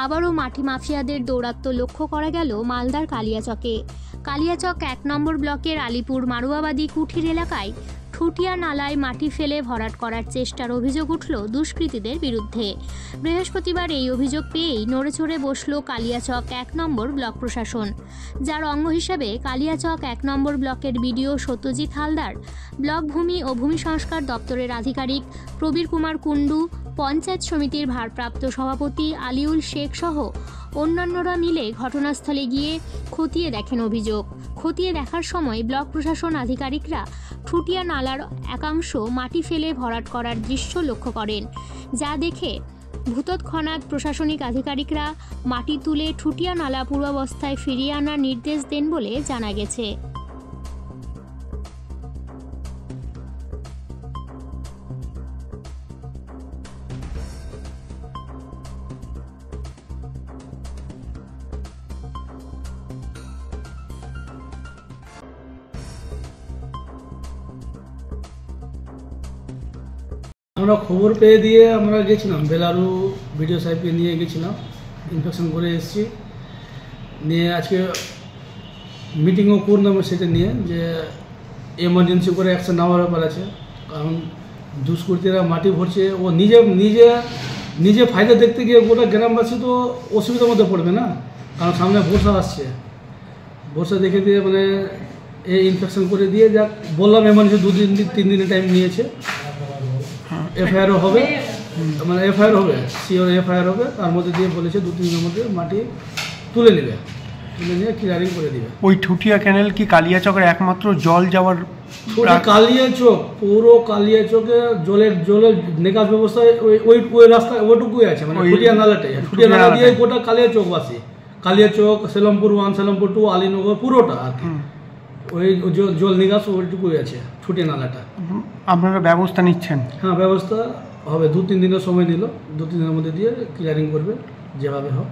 আবারও মাটি মাফিয়াদের দৌরাত্ম্য লক্ষ্য করা গেল মালদার কালিয়াচকে। কালিয়াচক ১ নম্বর ব্লকের আলিপুর মারুয়াবাদী কুঠির এলাকায় ঠুটিয়া নালায় মাটি ফেলে ভরাট করার চেষ্টার অভিযোগ উঠল দুষ্কৃতীদের বিরুদ্ধে। বৃহস্পতিবার এই অভিযোগ পেয়েই নড়েচড়ে বসল কালিয়াচক ১ নম্বর ব্লক প্রশাসন, যার অঙ্গ হিসেবে কালিয়াচক ১ নম্বর ব্লকের বিডিও সত্যজিৎ হালদার, ব্লক ভূমি ও ভূমি সংস্কার দপ্তরের আধিকারিক প্রবীর কুমার কুণ্ডু, পঞ্চায়েত সমিতির ভারপ্রাপ্ত সভাপতি আলিউল শেখ সহ অন্যান্যরা মিলে ঘটনাস্থলে গিয়ে খতিয়ে দেখেন অভিযোগ। খতিয়ে দেখার সময় ব্লক প্রশাসন আধিকারিকরা ঠুটিয়া নালার একাংশ মাটি ফেলে ভরাট করার দৃশ্য লক্ষ্য করেন, যা দেখে তৎক্ষণাৎ প্রশাসনিক আধিকারিকরা মাটি তুলে ঠুটিয়া নালা পূর্বাবস্থায় ফিরিয়ে আনার নির্দেশ দেন বলে জানা গেছে। আমরা খবর পেয়ে দিয়ে আমরা গেছিলাম বেলারু ভিডিও সাহেবকে নিয়ে গেছিলাম, ইনফেকশন করে এসেছি, নিয়ে আজকে মিটিংও করলাম সেটা নিয়ে যে এমার্জেন্সি করে অ্যাকশন নেওয়ার ব্যাপার আছে। কারণ দুষ্কৃতীরা মাটি ভরছে, ও নিজে নিজে নিজে ফায়দা দেখতে গিয়ে গোটা গ্রামবাসী তো অসুবিধার মধ্যে পড়বে না। কারণ সামনে বর্ষা আসছে, বর্ষা দেখে দিয়ে মানে এই ইনফেকশন করে দিয়ে যাক বললাম এমার্জেন্সি 2-3 দিনের টাইম নিয়েছে। এফআইআরও হবে, মানে এফআইআর হবে, সিওর এফআইআর হবে। তার মধ্যে দিয়ে বলেছে 2-3 দিনের মধ্যে মাটি তুলে নেবে, তুলে নিয়ে ক্লিয়ারিং করে দিবে। ওই ঠুটিয়া ক্যানেল কি কালিয়াচকের একমাত্র জল যাওয়ার? কালিয়াচক, পুরো কালিয়াচকে জলের নিকাশ ব্যবস্থায় ওই রাস্তা ওইটুকুই আছে, মানে ঠুটিয়া নালাটাই। ঠুটিয়া নালা দিয়ে গোটা কালিয়াচকবাসী, কালিয়াচক, সেলমপুর 1, সেলমপুর 2, আলীনগর পুরোটা আর কি ওই জল নিকাশ ওইটুকুই আছে, ঠুটিয়া নালাটা। আপনারা ব্যবস্থা নিচ্ছেন? হ্যাঁ, ব্যবস্থা হবে। 2-3 দিনের সময় নিল, 2-3 দিনের মধ্যে দিয়ে ক্লিয়ারিং করবে যেভাবে হোক।